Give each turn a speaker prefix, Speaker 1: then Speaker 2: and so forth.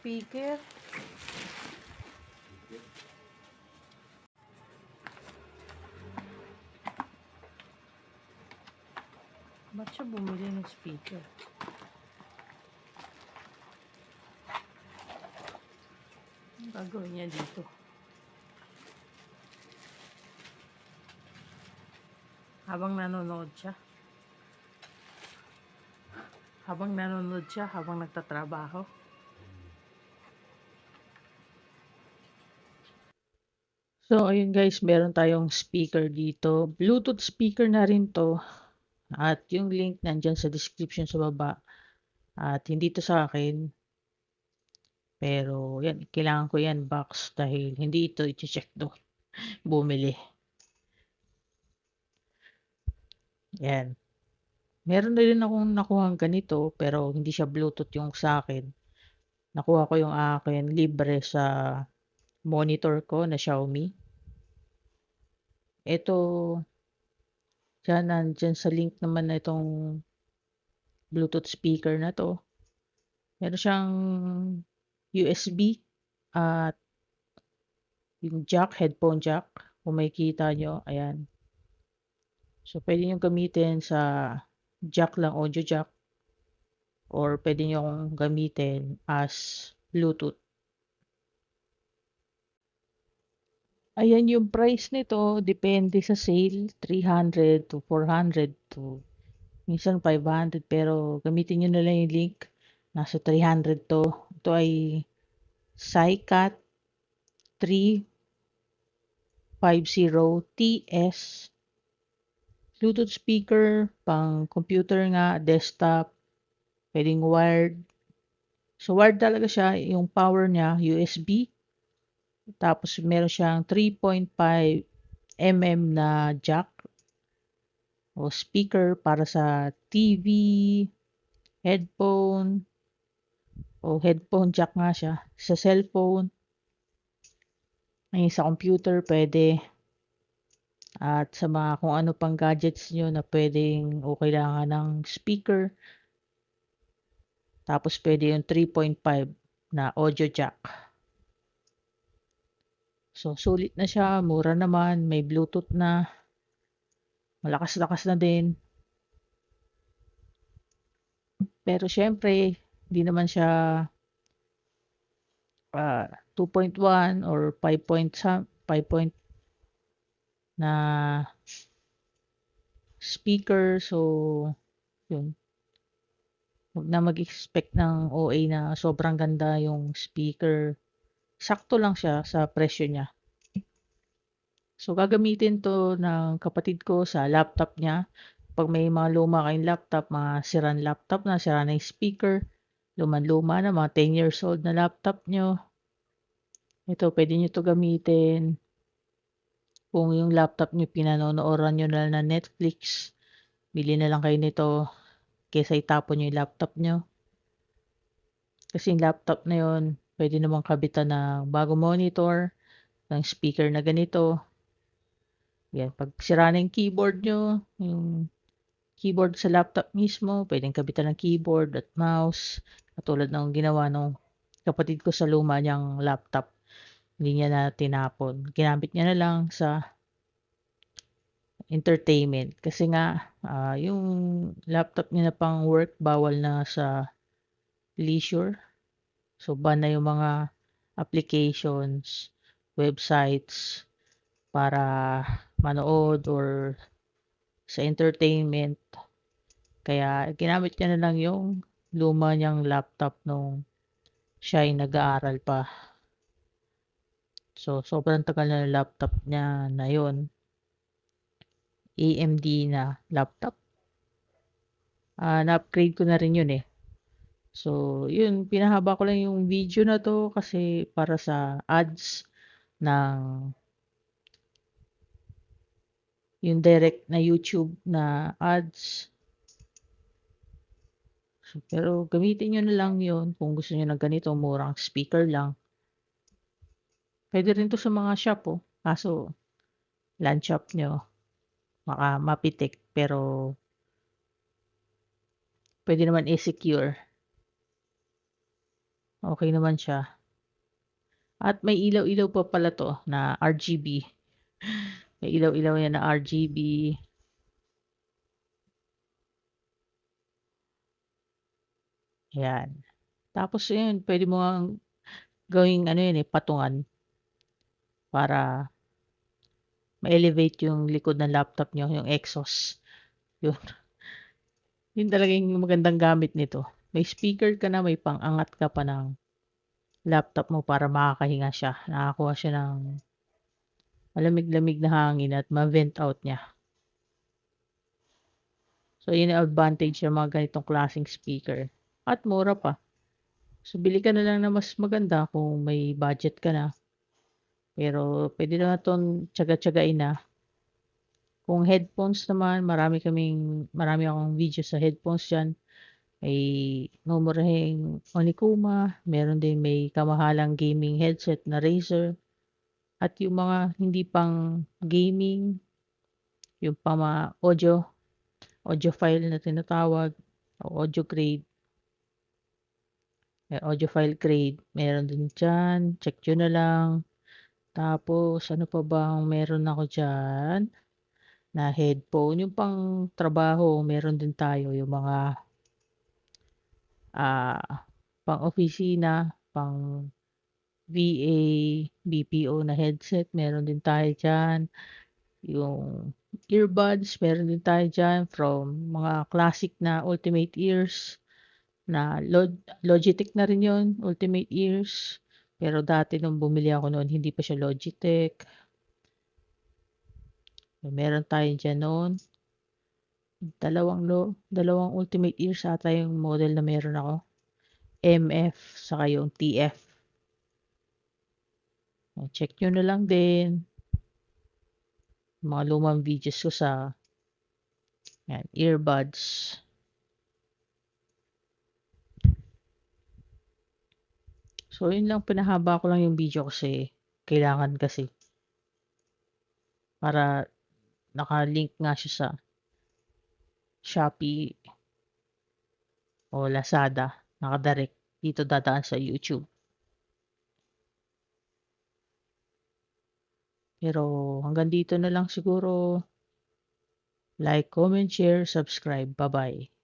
Speaker 1: speaker. Ba't siya bumili ng speaker? Ang gagawin niya dito? Habang nanonood siya. Habang nagtatrabaho. So, ayun guys, meron tayong speaker dito. Bluetooth speaker na rin to. At yung link nandyan sa description sa baba. At hindi to sa akin. Pero, yan, kailangan ko yan box dahil hindi ito i-check to. Bumili. Yan. Meron na rin akong nakuhang ganito pero hindi siya Bluetooth yung sa akin. Nakuha ko yung akin libre sa monitor ko na Xiaomi. Ito, nandyan sa link naman na itong Bluetooth speaker na to. Meron siyang USB at yung jack, headphone jack. Kung makikita nyo, ayan. So, pwede nyo gamitin sa jack lang, audio jack. Or pwede nyo gamitin as Bluetooth. Ayan yung price nito, depende sa sale, 300 to 400 to minsan 500 pero gamitin nyo na lang yung link. Nasa 300 to. Ito ay SiCat 350TS. Bluetooth speaker, pang computer nga, desktop, pwedeng wired. So wired talaga siya, yung power niya, USB. Tapos meron siyang 3.5 mm na jack o speaker para sa TV, headphone, o headphone jack nga siya, sa cellphone, ay sa computer pwede, at sa mga kung ano pang gadgets nyo na pwedeng o kailangan ng speaker, tapos pwede yung 3.5 na audio jack. So, sulit na siya, mura naman, may Bluetooth na, malakas-lakas na din. Pero syempre, hindi naman siya 2.1 or 5 point na speaker. So, yun. Huwag na mag-expect ng OA na sobrang ganda yung speaker. Sakto lang siya sa presyo niya. So, gagamitin to ng kapatid ko sa laptop niya. Pag may mga luma kayong laptop, mga sirang laptop na, sira na yung speaker, luman-luma na, mga 10 years old na laptop nyo, ito, pwede nyo to gamitin. Kung yung laptop nyo, pinanonooran nyo na ng Netflix, bili na lang kayo nito kaysa itapon nyo yung laptop nyo. Kasi yung laptop na yun, pwede namang kabitan ng bagong monitor, ng speaker na ganito. Yan, pag sira na yung keyboard nyo, yung keyboard sa laptop mismo, pwedeng kabitan ng keyboard at mouse. Katulad ng ginawa ng kapatid ko sa luma niyang laptop. Hindi niya na tinapon. Ginamit niya na lang sa entertainment. Kasi nga, yung laptop niya na pang work, bawal na sa leisure. So, ban na yung mga applications, websites para manood or sa entertainment. Kaya, ginamit niya na lang yung luma niyang laptop nung siya ay nag-aaral pa. So, sobrang tagal na yung laptop niya na yun. AMD na laptop. Na-upgrade ko na rin yun eh. So, yun, pinahaba ko lang yung video na to kasi para sa ads ng yung direct na YouTube na ads. So, pero gamitin nyo na lang yun kung gusto nyo ng ganito, murang speaker lang. Pwede rin to sa mga shop oh. Kaso, land shop nyo, mapitik, pero pwede naman i-secure. Okay naman siya. At may ilaw-ilaw pa pala 'to na RGB. May ilaw-ilaw yan na RGB. Ayan. Tapos ayun, puwede mo ngang gawing ano yun, patungan para ma-elevate yung likod ng laptop niyo, yung exhaust. Yun, yun talaga yung magandang gamit nito. May speaker ka na, may pang-angat ka pa ng laptop mo para makakahinga siya. Nakakakuha siya ng malamig-lamig na hangin at ma-vent out niya. So, yun ang advantage ng mga ganitong klaseng speaker. At mura pa. So, bili ka na lang na mas maganda kung may budget ka na. Pero, pwede na 'tong tiyaga-tiyagain na. Kung headphones naman, marami akong video sa headphones diyan. May mumurahing Onikuma, meron din may kamahalang gaming headset na Razer, at yung mga hindi pang gaming, yung pang mga audiophile na tinatawag o audiophile grade, meron din diyan, check niyo na lang. Tapos ano pa bang meron ako diyan na headphone, yung pang trabaho meron din tayo, yung mga pang-opisina, VA, BPO na headset, meron din tayo diyan. Yung earbuds, meron din tayo diyan from mga classic na Ultimate Ears na Logitech na rin 'yon, Ultimate Ears. Pero dati nung bumili ako noon, hindi pa siya Logitech. Meron tayo diyan noon. Dalawang Ultimate Ears ata yung model na meron ako. MF saka yung TF. Check nyo na lang din mga lumang videos ko sa earbuds. So, yun lang, pinahaba ko lang yung video kasi kailangan kasi para naka-link nga siya sa Shopee o Lazada. Naka-direct dito dadaan sa YouTube. Pero hanggang dito na lang siguro. Like, comment, share, subscribe. Bye-bye.